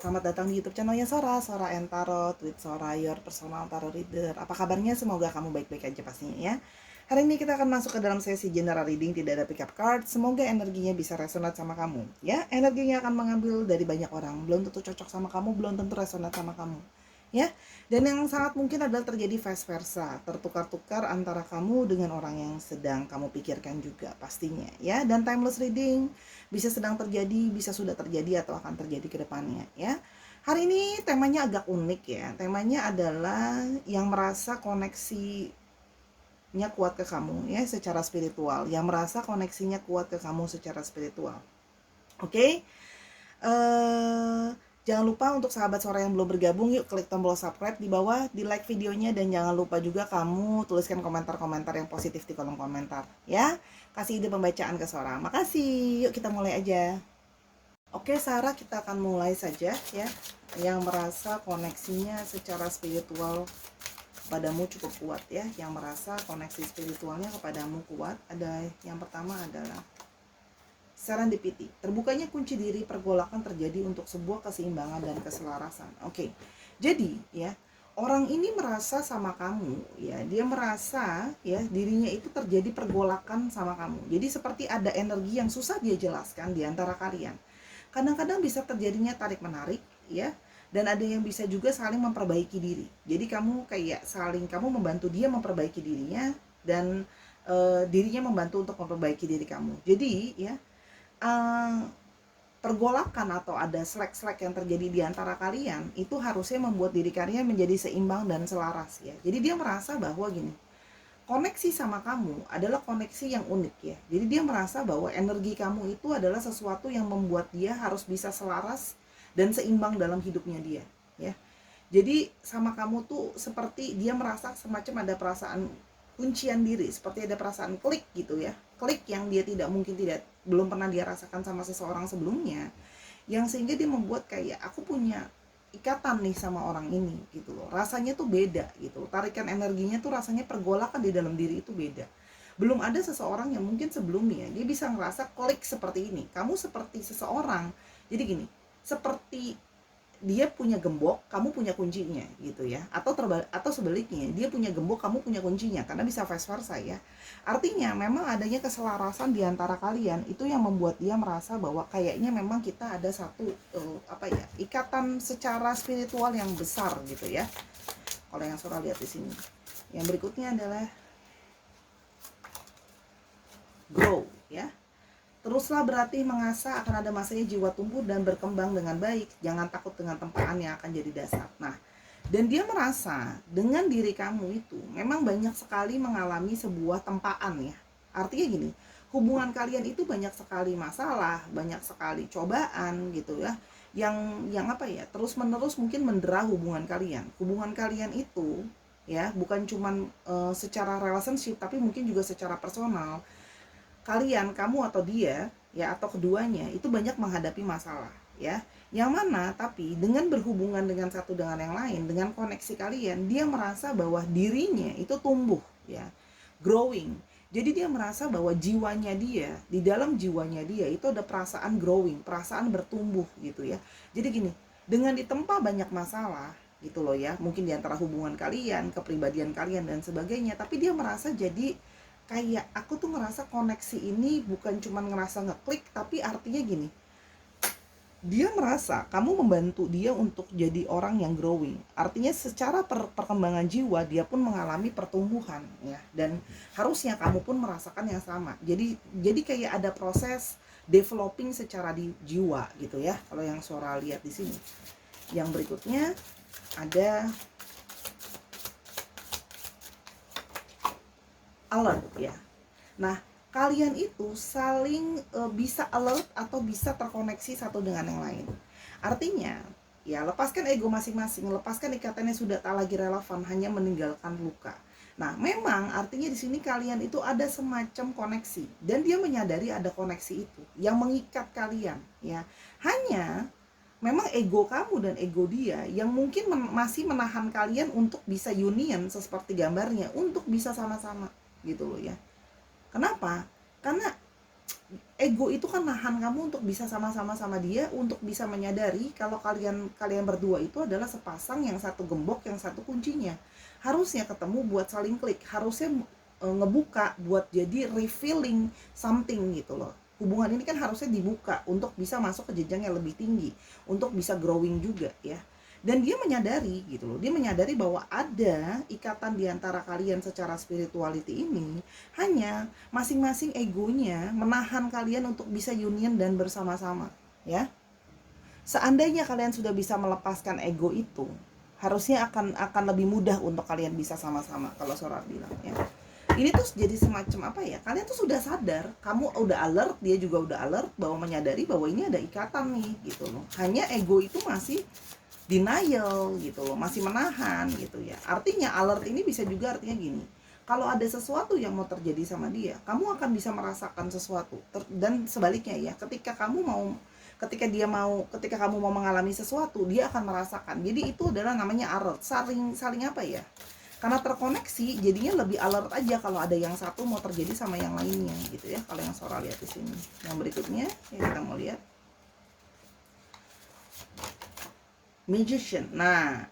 Selamat datang di YouTube channelnya Sora, Sora and Tarot with Sora, your personal tarot reader. Apa kabarnya? Semoga kamu baik-baik aja pastinya ya. Hari ini kita akan masuk ke dalam sesi general reading, tidak ada pick up card. Semoga energinya bisa resonate sama kamu. Ya, energinya akan mengambil dari banyak orang. Belum tentu cocok sama kamu, belum tentu resonate sama kamu. Ya, dan yang sangat mungkin adalah terjadi vice versa, tertukar-tukar antara kamu dengan orang yang sedang kamu pikirkan juga pastinya ya. Dan timeless reading bisa sedang terjadi, bisa sudah terjadi atau akan terjadi ke depannya ya. Hari ini temanya agak unik ya. Temanya adalah yang merasa koneksinya kuat ke kamu ya secara spiritual, yang merasa koneksinya kuat ke kamu secara spiritual. Oke. Jangan lupa untuk sahabat Sora yang belum bergabung, yuk klik tombol subscribe di bawah, di like videonya, dan jangan lupa juga kamu tuliskan komentar-komentar yang positif di kolom komentar ya. Kasih ide pembacaan ke Sora. Makasih. Yuk kita mulai aja. Oke Sarah, kita akan mulai saja ya. Yang merasa koneksinya secara spiritual kepadamu cukup kuat ya. Yang merasa koneksi spiritualnya kepadamu kuat. Ada yang pertama adalah serendipity. Terbukanya kunci diri, pergolakan terjadi untuk sebuah keseimbangan dan keselarasan. Oke. Jadi ya, orang ini merasa sama kamu ya, dia merasa ya dirinya itu terjadi pergolakan sama kamu. Jadi seperti ada energi yang susah dia jelaskan di antara kalian. Kadang-kadang bisa terjadinya tarik menarik ya, dan ada yang bisa juga saling memperbaiki diri. Jadi kamu kayak kamu membantu dia memperbaiki dirinya, dan dirinya membantu untuk memperbaiki diri kamu. Jadi ya, pergolakan atau ada slack yang terjadi di antara kalian itu harusnya membuat diri kalian menjadi seimbang dan selaras ya. Jadi dia merasa bahwa gini, koneksi sama kamu adalah koneksi yang unik ya. Jadi dia merasa bahwa energi kamu itu adalah sesuatu yang membuat dia harus bisa selaras dan seimbang dalam hidupnya dia ya. Jadi sama kamu tuh seperti dia merasa semacam ada perasaan kuncian diri, seperti ada perasaan klik gitu ya. Klik yang dia belum pernah dia rasakan sama seseorang sebelumnya, yang sehingga dia membuat kayak aku punya ikatan nih sama orang ini gitu loh. Rasanya tuh beda gitu. Tarikan energinya tuh rasanya pergolakan di dalam diri itu beda. Belum ada seseorang yang mungkin sebelumnya dia bisa ngerasa klik seperti ini. Kamu seperti seseorang. Jadi gini, seperti dia punya gembok, kamu punya kuncinya gitu ya. Atau sebaliknya, dia punya gembok, kamu punya kuncinya, karena bisa vice versa ya. Artinya memang adanya keselarasan di antara kalian itu yang membuat dia merasa bahwa kayaknya memang kita ada satu ikatan secara spiritual yang besar gitu ya. Kalau yang Sora lihat di sini. Yang berikutnya adalah grow ya. Teruslah berarti mengasah, akan ada masanya jiwa tumbuh dan berkembang dengan baik. Jangan takut dengan tempaan yang akan jadi dasar. Nah, dan dia merasa dengan diri kamu itu memang banyak sekali mengalami sebuah tempaan ya. Artinya gini, hubungan kalian itu banyak sekali masalah, banyak sekali cobaan gitu ya. Yang terus menerus mungkin mendera hubungan kalian. Hubungan kalian itu ya bukan cuman secara relationship, tapi mungkin juga secara personal. Kamu atau dia ya, atau keduanya itu banyak menghadapi masalah ya, yang mana tapi dengan berhubungan dengan satu dengan yang lain, dengan koneksi kalian, dia merasa bahwa dirinya itu tumbuh ya, growing. Jadi dia merasa bahwa jiwanya dia, di dalam jiwanya dia itu ada perasaan growing, perasaan bertumbuh gitu ya. Jadi gini, dengan ditempa banyak masalah gitu loh ya, mungkin di antara hubungan kalian, kepribadian kalian dan sebagainya, tapi dia merasa jadi kayak aku tuh ngerasa koneksi ini bukan cuma ngerasa ngeklik, tapi artinya gini, dia merasa kamu membantu dia untuk jadi orang yang growing. Artinya secara perkembangan jiwa dia pun mengalami pertumbuhan ya, dan harusnya kamu pun merasakan yang sama. Jadi kayak ada proses developing secara di jiwa gitu ya. Kalau yang Sora lihat di sini. Yang berikutnya ada alert ya. Nah, kalian itu saling bisa alert atau bisa terkoneksi satu dengan yang lain. Artinya, ya lepaskan ego masing-masing, lepaskan ikatannya sudah tak lagi relevan, hanya meninggalkan luka. Nah, memang artinya di sini kalian itu ada semacam koneksi, dan dia menyadari ada koneksi itu yang mengikat kalian ya. Hanya memang ego kamu dan ego dia yang mungkin masih menahan kalian untuk bisa union seperti gambarnya, untuk bisa sama-sama gitu loh ya. Kenapa? Karena ego itu kan nahan kamu untuk bisa sama-sama sama dia, untuk bisa menyadari kalau kalian berdua itu adalah sepasang, yang satu gembok, yang satu kuncinya. Harusnya ketemu buat saling klik, harusnya ngebuka buat jadi revealing something gitu loh. Hubungan ini kan harusnya dibuka untuk bisa masuk ke jenjang yang lebih tinggi, untuk bisa growing juga ya. Dan dia menyadari gitu loh, dia menyadari bahwa ada ikatan di antara kalian secara spirituality ini, hanya masing-masing egonya menahan kalian untuk bisa union dan bersama-sama ya. Seandainya kalian sudah bisa melepaskan ego itu, harusnya akan lebih mudah untuk kalian bisa sama-sama, kalau Sora bilang ya. Ini tuh jadi semacam apa ya, kalian tuh sudah sadar, kamu udah alert, dia juga udah alert, bahwa menyadari bahwa ini ada ikatan nih gitu loh. Hanya ego itu masih denial gitu loh, masih menahan gitu ya. Artinya alert ini bisa juga artinya gini, kalau ada sesuatu yang mau terjadi sama dia, kamu akan bisa merasakan sesuatu. Dan sebaliknya ya, ketika kamu mau mengalami sesuatu, dia akan merasakan. Jadi itu adalah namanya alert, saling apa ya, karena terkoneksi jadinya lebih alert aja kalau ada yang satu mau terjadi sama yang lainnya gitu ya. Kalau yang Sora lihat di sini, yang berikutnya yang kita mau lihat Magician. Nah,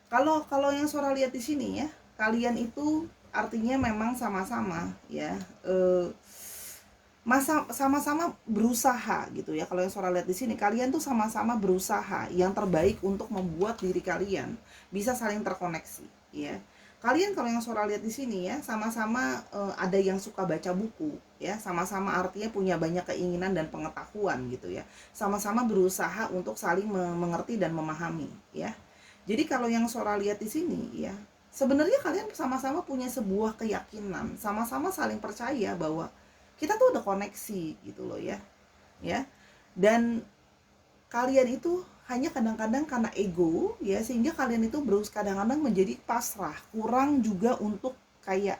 kalau yang Sora lihat di sini ya, kalian itu artinya memang sama-sama ya, sama-sama berusaha gitu ya. Kalau yang Sora lihat di sini, kalian tuh sama-sama berusaha yang terbaik untuk membuat diri kalian bisa saling terkoneksi ya. Kalian kalau yang Sora lihat di sini ya, sama-sama ada yang suka baca buku ya, sama-sama artinya punya banyak keinginan dan pengetahuan gitu ya. Sama-sama berusaha untuk saling mengerti dan memahami ya. Jadi kalau yang Sora lihat di sini ya, sebenarnya kalian sama-sama punya sebuah keyakinan, sama-sama saling percaya bahwa kita tuh ada koneksi gitu loh ya. Ya. Dan kalian itu hanya kadang-kadang karena ego ya, sehingga kalian itu kadang-kadang menjadi pasrah, kurang juga untuk kayak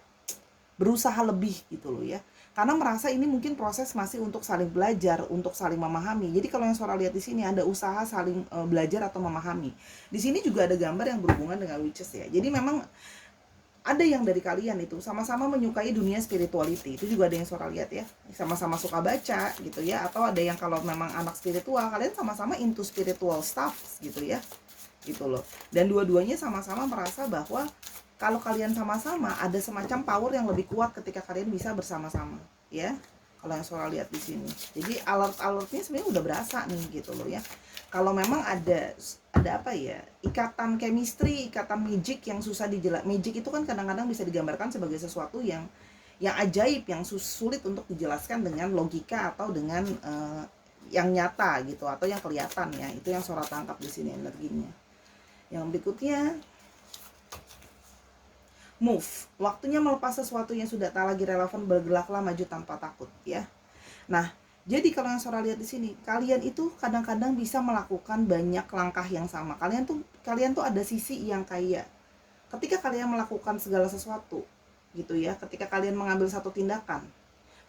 berusaha lebih gitu loh ya, karena merasa ini mungkin proses masih untuk saling belajar, untuk saling memahami. Jadi kalau yang Sora lihat di sini ada usaha saling belajar atau memahami. Di sini juga ada gambar yang berhubungan dengan witches ya. Jadi memang ada yang dari kalian itu sama-sama menyukai dunia spirituality, itu juga ada yang Sora lihat ya, sama-sama suka baca gitu ya, atau ada yang kalau memang anak spiritual, kalian sama-sama into spiritual stuff gitu ya, gitu loh. Dan dua-duanya sama-sama merasa bahwa kalau kalian sama-sama ada semacam power yang lebih kuat ketika kalian bisa bersama-sama ya. Kalau yang Sora lihat di sini, jadi alert-alertnya sebenarnya udah berasa nih gitu loh ya. Kalau memang ada apa ya, ikatan chemistry, ikatan magic yang susah dijelaskan. Magic itu kan kadang-kadang bisa digambarkan sebagai sesuatu yang ajaib, yang sulit untuk dijelaskan dengan logika atau dengan yang nyata gitu, atau yang kelihatan ya. Itu yang Sora tangkap di sini energinya. Yang berikutnya, move, waktunya melepas sesuatu yang sudah tak lagi relevan, bergeraklah maju tanpa takut ya. Nah, jadi kalau yang Sora lihat di sini, kalian itu kadang-kadang bisa melakukan banyak langkah yang sama. Kalian tuh ada sisi yang kayak ketika kalian melakukan segala sesuatu gitu ya, ketika kalian mengambil satu tindakan,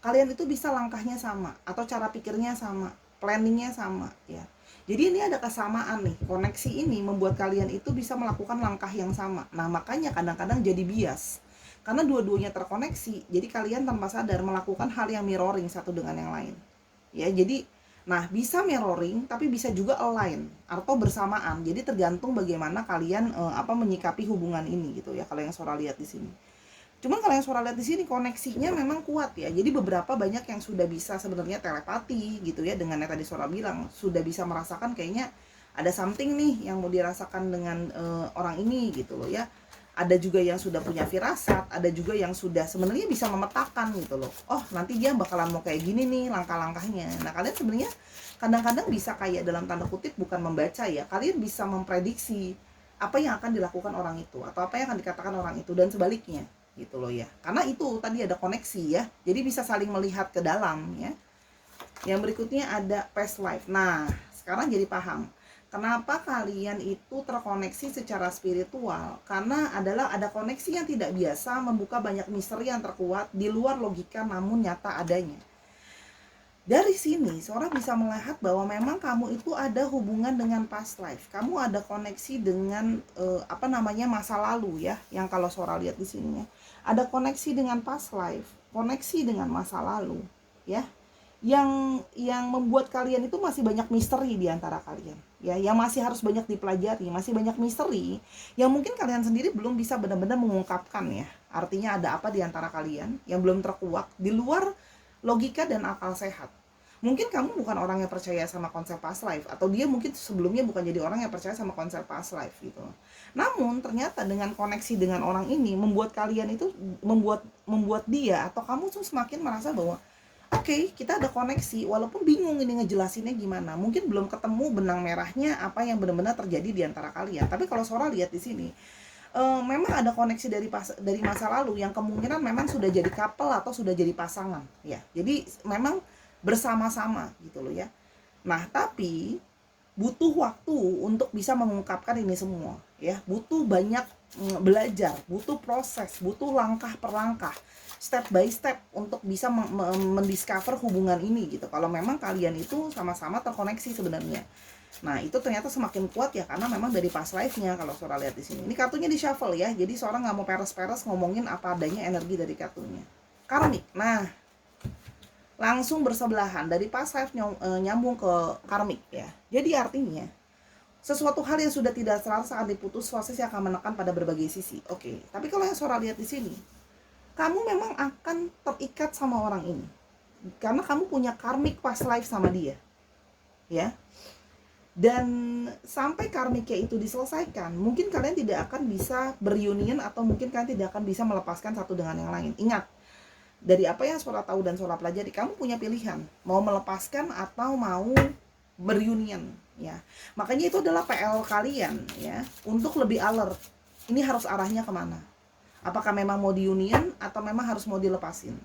kalian itu bisa langkahnya sama, atau cara pikirnya sama, planningnya sama ya. Jadi ini ada kesamaan nih, koneksi ini membuat kalian itu bisa melakukan langkah yang sama. Nah makanya kadang-kadang jadi bias, karena dua-duanya terkoneksi, jadi kalian tanpa sadar melakukan hal yang mirroring satu dengan yang lain ya. Jadi nah, bisa mirroring tapi bisa juga align atau bersamaan, jadi tergantung bagaimana kalian menyikapi hubungan ini gitu ya. Kalau yang Sora lihat di sini, cuman kalau yang Sora lihat di sini koneksinya memang kuat ya. Jadi beberapa banyak yang sudah bisa sebenarnya telepati gitu ya, dengan yang tadi Sora bilang, sudah bisa merasakan kayaknya ada something nih yang mau dirasakan dengan orang ini gitu loh ya. Ada juga yang sudah punya firasat, ada juga yang sudah sebenarnya bisa memetakan gitu loh. Oh, nanti dia bakalan mau kayak gini nih langkah-langkahnya. Nah, kalian sebenarnya kadang-kadang bisa kayak dalam tanda kutip bukan membaca ya. Kalian bisa memprediksi apa yang akan dilakukan orang itu atau apa yang akan dikatakan orang itu, dan sebaliknya gitu loh ya. Karena itu tadi ada koneksi ya. Jadi bisa saling melihat ke dalam ya. Yang berikutnya ada past life. Nah, sekarang jadi paham kenapa kalian itu terkoneksi secara spiritual, karena ada koneksi yang tidak biasa, membuka banyak misteri yang terkuat di luar logika namun nyata adanya. Dari sini Sora bisa melihat bahwa memang kamu itu ada hubungan dengan past life. Kamu ada koneksi dengan masa lalu ya, yang kalau Sora lihat di sini ya. Ada koneksi dengan past life, koneksi dengan masa lalu ya. yang membuat kalian itu masih banyak misteri di antara kalian, ya, yang masih harus banyak dipelajari, masih banyak misteri yang mungkin kalian sendiri belum bisa benar-benar mengungkapkan, ya. Artinya ada apa di antara kalian yang belum terkuak di luar logika dan akal sehat. Mungkin kamu bukan orang yang percaya sama konsep past life, atau dia mungkin sebelumnya bukan jadi orang yang percaya sama konsep past life gitu. Namun ternyata dengan koneksi dengan orang ini membuat kalian itu membuat dia atau kamu tuh semakin merasa bahwa oke, kita ada koneksi, walaupun bingung ini ngejelasinnya gimana. Mungkin belum ketemu benang merahnya apa yang benar-benar terjadi di antara kalian. Tapi kalau Sora lihat di sini, memang ada koneksi dari masa lalu yang kemungkinan memang sudah jadi couple atau sudah jadi pasangan, ya. Jadi memang bersama-sama gitu loh, ya. Nah, tapi butuh waktu untuk bisa mengungkapkan ini semua, ya. Butuh banyak belajar, butuh proses, butuh langkah per langkah, step by step untuk bisa mendiscover hubungan ini gitu. Kalau memang kalian itu sama-sama terkoneksi sebenarnya. Nah, itu ternyata semakin kuat, ya, karena memang dari past life-nya. Kalau Sora lihat di sini, ini kartunya di shuffle, ya. Jadi seorang nggak mau peres-peres ngomongin apa adanya energi dari kartunya. Karmik. Nah, langsung bersebelahan dari past life nyambung ke karmik, ya. Jadi artinya sesuatu hal yang sudah tidak selaras saat diputus, proses yang akan menekan pada berbagai sisi. Oke, tapi kalau yang Sora lihat di sini, kamu memang akan terikat sama orang ini karena kamu punya karmik past life sama dia, ya. Dan sampai karmiknya itu diselesaikan, mungkin kalian tidak akan bisa berunion, atau mungkin kalian tidak akan bisa melepaskan satu dengan yang lain. Ingat, dari apa yang Sora tahu dan Sora pelajari, kamu punya pilihan mau melepaskan atau mau berunion, ya. Makanya itu adalah PL kalian, ya, untuk lebih alert. Ini harus arahnya kemana? Apakah memang mau diunion atau memang harus mau dilepasin?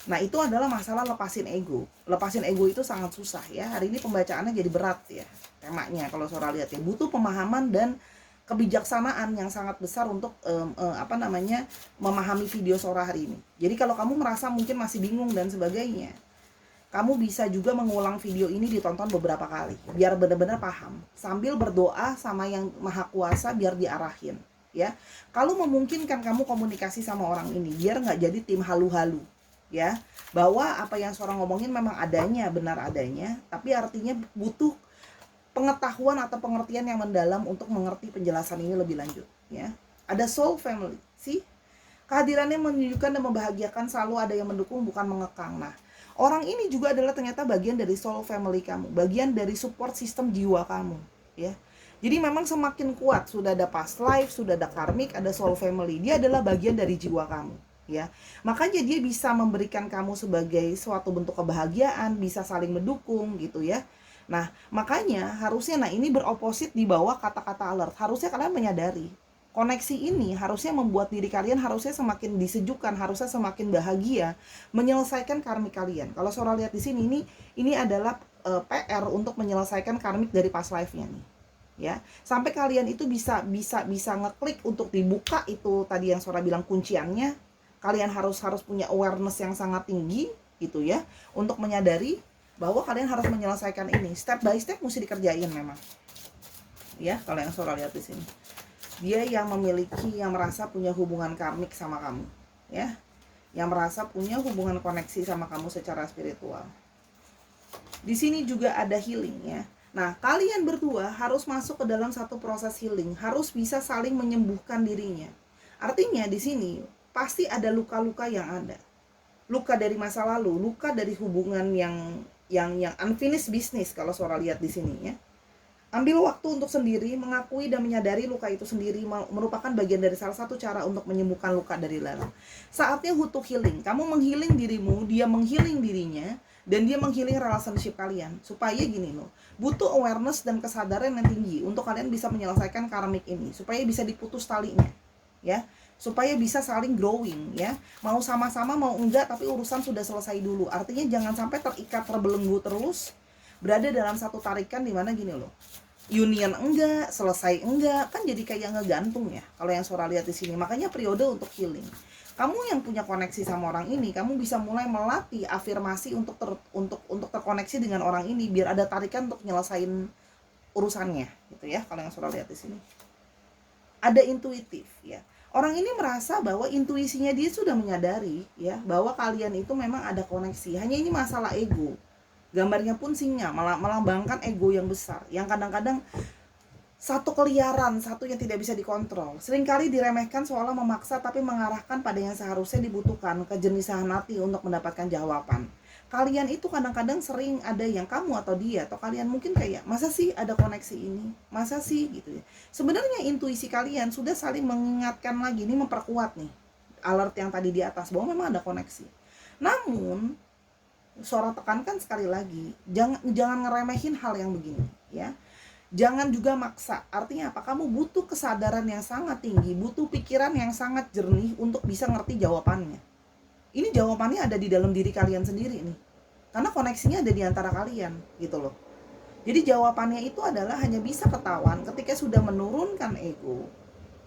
Nah, itu adalah masalah lepasin ego. Lepasin ego itu sangat susah, ya. Hari ini pembacaannya jadi berat, ya. Temanya kalau Sora lihat, ya, butuh pemahaman dan kebijaksanaan yang sangat besar untuk memahami video Sora hari ini. Jadi kalau kamu merasa mungkin masih bingung dan sebagainya, kamu bisa juga mengulang video ini, ditonton beberapa kali biar benar-benar paham, sambil berdoa sama yang maha kuasa biar diarahin, ya. Kalau memungkinkan, kamu komunikasi sama orang ini biar nggak jadi tim halu-halu, ya, bahwa apa yang Sora ngomongin memang adanya, benar adanya, tapi artinya butuh pengetahuan atau pengertian yang mendalam untuk mengerti penjelasan ini lebih lanjut, ya. Ada soul family, sih. Kehadirannya menunjukkan dan membahagiakan, selalu ada yang mendukung, bukan mengekang. Nah, orang ini juga adalah ternyata bagian dari soul family kamu, bagian dari support sistem jiwa kamu, ya. Jadi memang semakin kuat, sudah ada past life, sudah ada karmik, ada soul family, dia adalah bagian dari jiwa kamu, ya. Makanya dia bisa memberikan kamu sebagai suatu bentuk kebahagiaan, bisa saling mendukung gitu, ya. Nah, makanya harusnya, ini beroposit di bawah kata-kata alert. Harusnya kalian menyadari koneksi ini harusnya membuat diri kalian harusnya semakin disejukkan, harusnya semakin bahagia menyelesaikan karmik kalian. Kalau Sora lihat di sini, ini adalah PR untuk menyelesaikan karmik dari past life-nya nih, ya. Sampai kalian itu bisa ngeklik untuk dibuka itu tadi yang Sora bilang kunciannya. Kalian harus punya awareness yang sangat tinggi gitu, ya, untuk menyadari bahwa kalian harus menyelesaikan ini step by step, mesti dikerjain memang, ya. Kalau yang Sora lihat di sini, dia yang memiliki, yang merasa punya hubungan karmik sama kamu, ya, yang merasa punya hubungan koneksi sama kamu secara spiritual. Di sini juga ada healing, ya. Nah, kalian berdua harus masuk ke dalam satu proses healing, harus bisa saling menyembuhkan dirinya. Artinya di sini pasti ada luka-luka yang ada, luka dari masa lalu, luka dari hubungan yang unfinished business. Kalau Sora lihat di sini, ya. Ambil waktu untuk sendiri mengakui dan menyadari luka itu sendiri merupakan bagian dari salah satu cara untuk menyembuhkan luka dari dalam. Saatnya butuh healing. Kamu menghealing dirimu, dia menghealing dirinya, dan dia menghealing relationship kalian. Supaya gini loh, butuh awareness dan kesadaran yang tinggi untuk kalian bisa menyelesaikan karmik ini, supaya bisa diputus talinya, ya. Supaya bisa saling growing, ya. Mau sama-sama mau enggak, tapi urusan sudah selesai dulu. Artinya jangan sampai terikat, terbelenggu terus, berada dalam satu tarikan di mana gini loh, union enggak, selesai enggak, kan jadi kayak ngegantung, ya. Kalau yang Sora lihat di sini, makanya periode untuk healing. Kamu yang punya koneksi sama orang ini, kamu bisa mulai melatih afirmasi untuk terkoneksi dengan orang ini biar ada tarikan untuk nyelesain urusannya, gitu, ya. Kalau yang Sora lihat di sini, ada intuitif, ya. Orang ini merasa bahwa intuisinya dia sudah menyadari, ya, bahwa kalian itu memang ada koneksi. Hanya ini masalah ego. Gambarnya pun singa, melambangkan ego yang besar, yang kadang-kadang satu keliaran, satu yang tidak bisa dikontrol. Seringkali diremehkan seolah memaksa, tapi mengarahkan pada yang seharusnya dibutuhkan, kejenisahan hati untuk mendapatkan jawaban. Kalian itu kadang-kadang sering ada yang kamu atau dia, atau kalian mungkin kayak, masa sih ada koneksi ini? Masa sih gitu ya. Sebenarnya intuisi kalian sudah saling mengingatkan lagi, ini memperkuat nih alert yang tadi di atas, bahwa memang ada koneksi. Namun, Sora tekankan sekali lagi, jangan ngeremehin hal yang begini ya. Jangan juga maksa. Artinya apa? Kamu butuh kesadaran yang sangat tinggi, butuh pikiran yang sangat jernih untuk bisa ngerti jawabannya. Ini jawabannya ada di dalam diri kalian sendiri nih. Karena koneksinya ada di antara kalian, gitu loh. Jadi jawabannya itu adalah hanya bisa ketahuan ketika sudah menurunkan ego,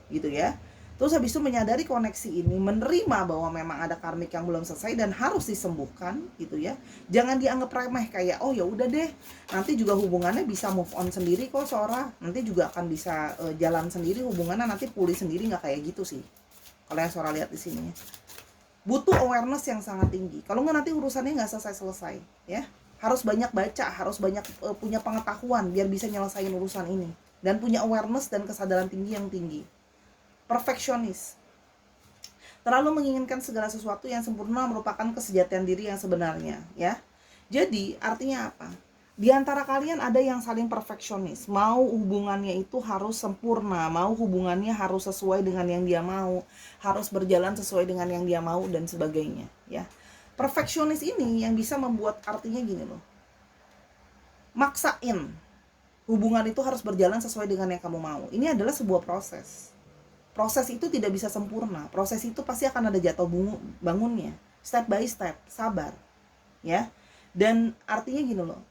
gitu ya. Terus habis itu menyadari koneksi ini, menerima bahwa memang ada karmik yang belum selesai dan harus disembuhkan, gitu ya. Jangan dianggap remeh kayak, oh ya udah deh, nanti juga hubungannya bisa move on sendiri kok Sora, nanti juga akan bisa jalan sendiri hubungannya, nanti pulih sendiri, nggak kayak gitu sih. Kalau yang Sora lihat di sini, butuh awareness yang sangat tinggi. Kalau nggak nanti urusannya nggak selesai-selesai, ya. Harus banyak baca, harus banyak punya pengetahuan biar bisa nyelesain urusan ini, dan punya awareness dan kesadaran tinggi yang tinggi. Perfeksionis, terlalu menginginkan segala sesuatu yang sempurna merupakan kesejatian diri yang sebenarnya ya. Jadi artinya apa? Di antara kalian ada yang saling perfeksionis, mau hubungannya itu harus sempurna, mau hubungannya harus sesuai dengan yang dia mau, harus berjalan sesuai dengan yang dia mau dan sebagainya ya. Perfeksionis ini yang bisa membuat artinya gini loh, maksain hubungan itu harus berjalan sesuai dengan yang kamu mau. Ini adalah sebuah proses. Proses itu tidak bisa sempurna. Proses itu pasti akan ada jatuh bangunnya, step by step, sabar, ya. Dan artinya gini loh,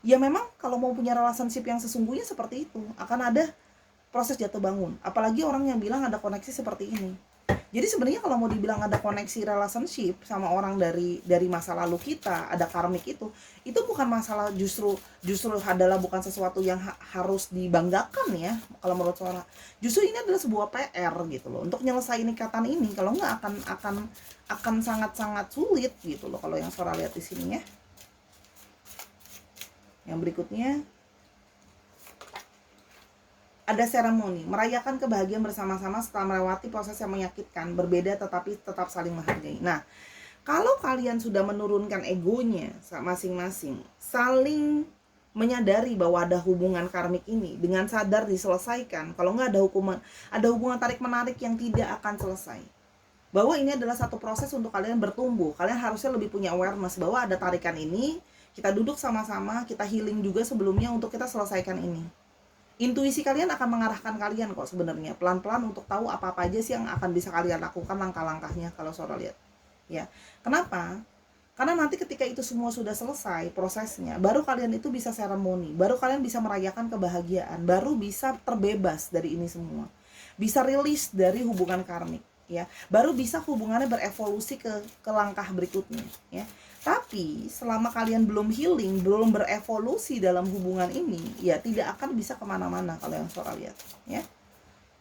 ya memang kalau mau punya relationship yang sesungguhnya seperti itu, akan ada proses jatuh bangun. Apalagi orang yang bilang ada koneksi seperti ini. Jadi sebenarnya kalau mau dibilang ada koneksi relationship sama orang dari masa lalu kita, ada karmik itu bukan masalah, justru adalah bukan sesuatu yang harus dibanggakan ya kalau menurut Sora. Justru ini adalah sebuah PR gitu loh untuk nyelesain ikatan ini. Kalau nggak akan sangat-sangat sulit gitu loh kalau yang Sora lihat di sini ya. Yang berikutnya ada seremoni, merayakan kebahagiaan bersama-sama setelah melewati proses yang menyakitkan, berbeda tetapi tetap saling menghargai. Nah, kalau kalian sudah menurunkan egonya masing-masing, saling menyadari bahwa ada hubungan karmik ini dengan sadar diselesaikan, kalau nggak ada hubungan tarik-menarik yang tidak akan selesai. Bahwa ini adalah satu proses untuk kalian bertumbuh. Kalian harusnya lebih punya awareness bahwa ada tarikan ini, kita duduk sama-sama, kita healing juga sebelumnya untuk kita selesaikan ini. Intuisi kalian akan mengarahkan kalian kok sebenarnya pelan-pelan untuk tahu apa-apa aja sih yang akan bisa kalian lakukan, langkah-langkahnya kalau Sora lihat ya. Kenapa? Karena nanti ketika itu semua sudah selesai prosesnya, baru kalian itu bisa seremoni, baru kalian bisa merayakan kebahagiaan, baru bisa terbebas dari ini semua, bisa rilis dari hubungan karmik ya, baru bisa hubungannya berevolusi ke langkah berikutnya ya. Tapi selama kalian belum healing, belum berevolusi dalam hubungan ini, ya tidak akan bisa kemana-mana kalau yang Sora lihat ya.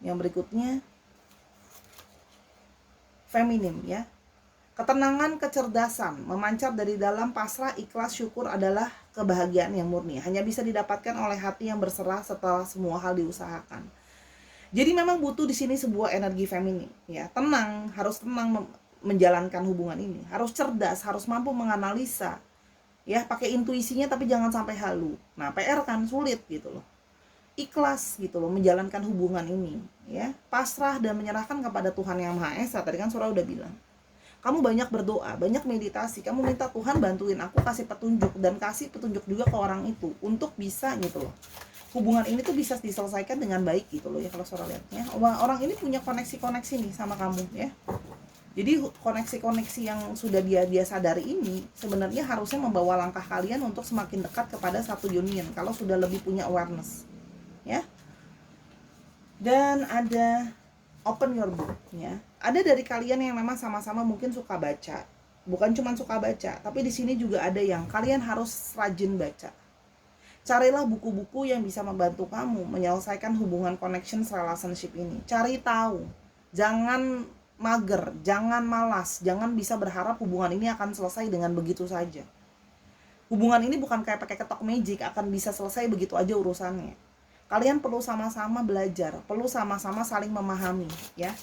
Yang berikutnya feminim ya, ketenangan, kecerdasan memancar dari dalam, pasrah, ikhlas, syukur adalah kebahagiaan yang murni, hanya bisa didapatkan oleh hati yang berserah setelah semua hal diusahakan. Jadi memang butuh di sini sebuah energi feminim ya, tenang, harus tenang menjalankan hubungan ini, harus cerdas, harus mampu menganalisa ya, pakai intuisinya tapi jangan sampai halu. Nah, PR kan sulit gitu loh. Ikhlas gitu loh menjalankan hubungan ini ya, pasrah dan menyerahkan kepada Tuhan Yang Maha Esa. Tadi kan Sora udah bilang, kamu banyak berdoa, banyak meditasi, kamu minta Tuhan bantuin aku, kasih petunjuk, dan kasih petunjuk juga ke orang itu untuk bisa gitu loh, hubungan ini tuh bisa diselesaikan dengan baik gitu loh ya kalau Sora lihatnya. Orang ini punya koneksi-koneksi nih sama kamu ya. Jadi koneksi-koneksi yang sudah dia sadari ini sebenarnya harusnya membawa langkah kalian untuk semakin dekat kepada satu union kalau sudah lebih punya awareness ya. Dan ada open your book ya. Ada dari kalian yang memang sama-sama mungkin suka baca. Bukan cuma suka baca, tapi di sini juga ada yang kalian harus rajin baca. Carilah buku-buku yang bisa membantu kamu menyelesaikan hubungan connection relationship ini. Cari tahu. Jangan mager, jangan malas, jangan bisa berharap hubungan ini akan selesai dengan begitu saja Hubungan ini bukan kayak pakai ketok magic akan bisa selesai begitu aja urusannya. Kalian perlu sama-sama belajar, perlu sama-sama saling memahami, ya.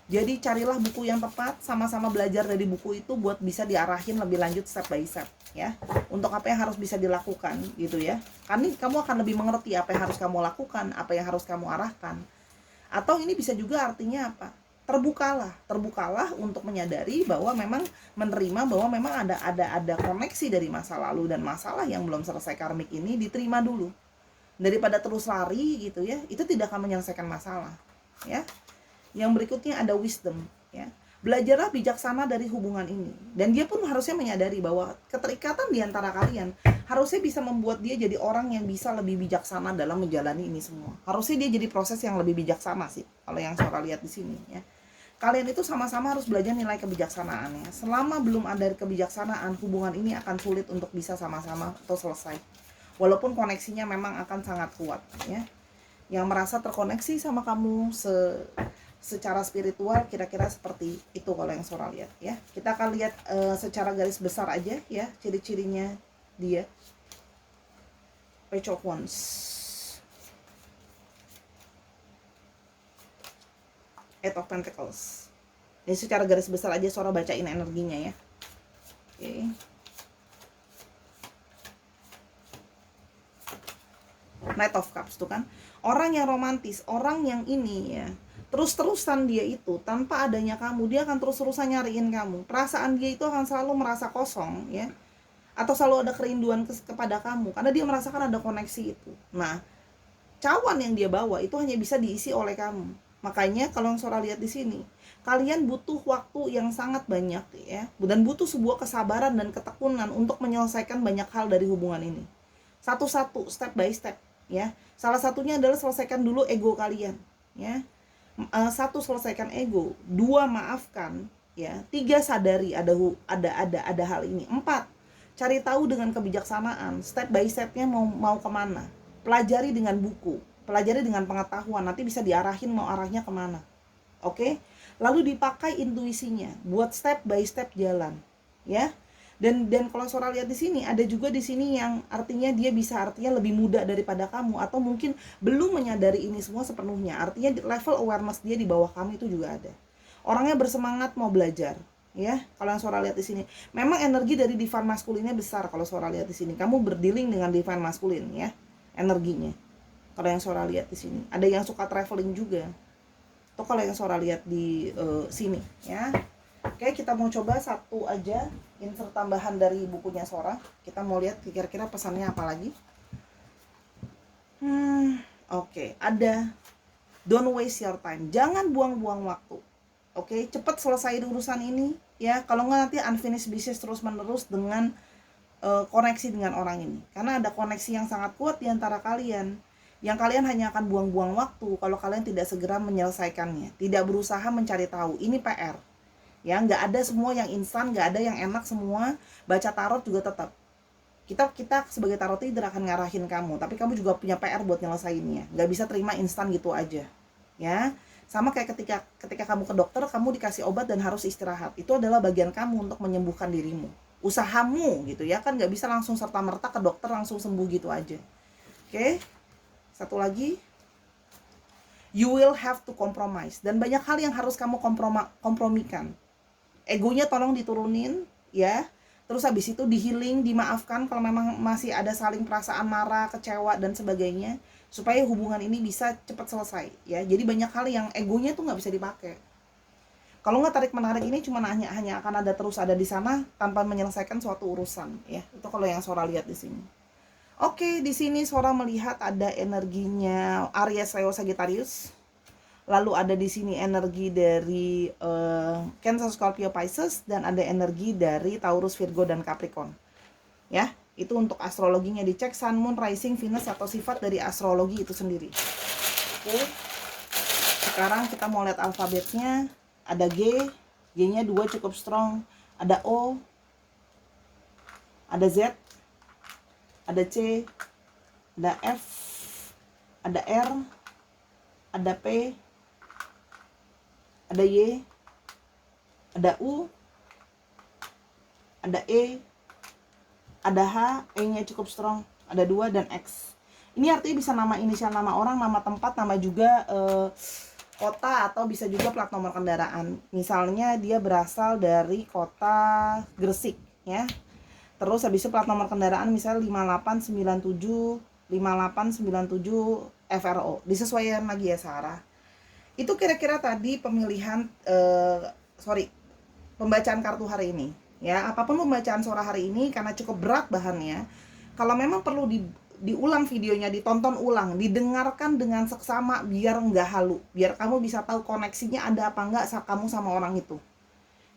Jadi carilah buku yang tepat, sama-sama belajar dari buku itu buat bisa diarahin lebih lanjut step by step, ya. Untuk apa yang harus bisa dilakukan gitu ya. Karena kamu akan lebih mengerti apa yang harus kamu lakukan, apa yang harus kamu arahkan. Atau ini bisa juga artinya apa? Terbukalah untuk menyadari bahwa memang menerima bahwa memang ada koneksi dari masa lalu dan masalah yang belum selesai karmik ini diterima dulu. Daripada terus lari gitu ya, itu tidak akan menyelesaikan masalah, ya. Yang berikutnya ada wisdom, ya. Belajarlah bijaksana dari hubungan ini. Dan dia pun harusnya menyadari bahwa keterikatan di antara kalian harusnya bisa membuat dia jadi orang yang bisa lebih bijaksana dalam menjalani ini semua. Harusnya dia jadi proses yang lebih bijaksana sih, kalau yang Sora lihat di sini, ya. Kalian itu sama-sama harus belajar nilai kebijaksanaannya. Selama belum ada kebijaksanaan, hubungan ini akan sulit untuk bisa sama-sama atau selesai. Walaupun koneksinya memang akan sangat kuat, ya. Yang merasa terkoneksi sama kamu secara spiritual kira-kira seperti itu kalau yang Sora lihat, ya. Kita akan lihat secara garis besar aja ya ciri-cirinya dia. Page of Wands, Eight of Pentacles. Ini secara garis besar aja Sora bacain energinya ya. Oke. Knight of Cups tuh kan. Orang yang romantis, orang yang ini ya, terus-terusan dia itu tanpa adanya kamu, dia akan terus-terusan nyariin kamu. Perasaan dia itu akan selalu merasa kosong ya. Atau selalu ada kerinduan kepada kamu karena dia merasakan ada koneksi itu. Nah, cawan yang dia bawa itu hanya bisa diisi oleh kamu. Makanya kalau yang Sora lihat di sini, kalian butuh waktu yang sangat banyak ya, dan butuh sebuah kesabaran dan ketekunan untuk menyelesaikan banyak hal dari hubungan ini. Satu-satu, step by step ya. Salah satunya adalah selesaikan dulu ego kalian ya. Satu, selesaikan ego. Dua, maafkan ya. Tiga, sadari ada hal ini. Empat, cari tahu dengan kebijaksanaan step by stepnya mau kemana. Pelajari dengan buku, pelajari dengan pengetahuan, nanti bisa diarahin mau arahnya kemana. Oke? Lalu dipakai intuisinya buat step by step jalan ya. Dan kalau Sora lihat di sini, ada juga di sini yang artinya dia bisa artinya lebih muda daripada kamu, atau mungkin belum menyadari ini semua sepenuhnya. Artinya level awareness dia di bawah kamu itu juga ada. Orangnya bersemangat mau belajar, ya. Kalau yang Sora lihat di sini, memang energi dari divine maskulinnya besar. Kalau Sora lihat di sini, kamu berdealing dengan divine maskulin, ya, energinya. Kalau yang Sora lihat di sini, ada yang suka traveling juga. Atau kalau yang Sora lihat di sini, ya. Oke, kita mau coba satu aja insert tambahan dari bukunya Sora. Kita mau lihat kira-kira pesannya apa lagi. Oke, ada don't waste your time. Jangan buang-buang waktu. Oke, cepat selesai urusan ini ya. Kalau nggak nanti unfinished business terus-menerus dengan koneksi dengan orang ini. Karena ada koneksi yang sangat kuat di antara kalian. Yang kalian hanya akan buang-buang waktu kalau kalian tidak segera menyelesaikannya. Tidak berusaha mencari tahu. Ini PR. Ya, nggak ada semua yang instan, nggak ada yang enak semua. Baca tarot juga tetap kita sebagai tarot reader akan ngarahin kamu, tapi kamu juga punya PR buat nyelesainnya. Nggak bisa terima instan gitu aja ya. Sama kayak ketika kamu ke dokter, kamu dikasih obat dan harus istirahat. Itu adalah bagian kamu untuk menyembuhkan dirimu, usahamu gitu ya kan. Nggak bisa langsung serta-merta ke dokter langsung sembuh gitu aja. Oke, satu lagi, you will have to compromise. Dan banyak hal yang harus kamu kompromikan. Egonya tolong diturunin ya. Terus habis itu di-healing, dimaafkan kalau memang masih ada saling perasaan marah, kecewa dan sebagainya, supaya hubungan ini bisa cepat selesai ya. Jadi banyak hal yang egonya tuh nggak bisa dipakai. Kalau nggak tarik-menarik ini cuma hanya akan ada di sana tanpa menyelesaikan suatu urusan ya. Itu kalau yang Sora lihat di sini. Oke, di sini Sora melihat ada energinya Aries, Leo, Sagittarius. Lalu ada di sini energi dari Cancer, Scorpio, Pisces, dan ada energi dari Taurus, Virgo, dan Capricorn. Ya, itu untuk astrologinya. Dicek Sun, Moon, Rising, Venus atau sifat dari astrologi itu sendiri. Oke. Sekarang kita mau lihat alfabetnya. Ada G, G-nya 2 cukup strong. Ada O, ada Z, ada C, ada F, ada R, ada P, ada Y, ada U, ada E, ada H, E-nya cukup strong, ada 2 dan X. Ini artinya bisa nama inisial nama orang, nama tempat, nama juga kota, atau bisa juga plat nomor kendaraan. Misalnya dia berasal dari kota Gresik ya. Terus habis itu plat nomor kendaraan misalnya 5897 FRO. Disesuaikan lagi ya Sarah. Itu kira-kira tadi pemilihan pembacaan kartu hari ini. Ya, apapun pembacaan suara hari ini karena cukup berat bahannya. Kalau memang perlu diulang videonya, ditonton ulang, didengarkan dengan seksama biar nggak halu, biar kamu bisa tahu koneksinya ada apa nggak saat kamu sama orang itu.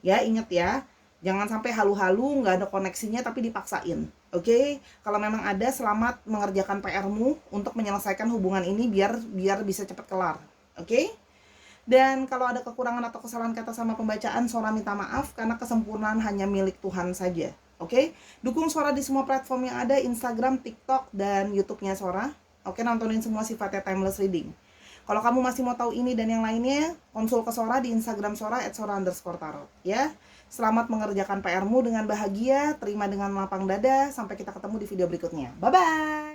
Ya, inget ya, jangan sampai halu-halu nggak ada koneksinya tapi dipaksain. Oke, kalau memang ada, selamat mengerjakan PR-mu untuk menyelesaikan hubungan ini biar bisa cepat kelar. Oke? Dan kalau ada kekurangan atau kesalahan kata sama pembacaan, Sora minta maaf karena kesempurnaan hanya milik Tuhan saja. Oke? Dukung Sora di semua platform yang ada, Instagram, TikTok, dan YouTube-nya Sora. Oke, nontonin semua sifatnya timeless reading. Kalau kamu masih mau tahu ini dan yang lainnya, konsul ke Sora di Instagram Sora @sora_tarot ya. Selamat mengerjakan PR-mu dengan bahagia, terima dengan lapang dada. Sampai kita ketemu di video berikutnya. Bye-bye!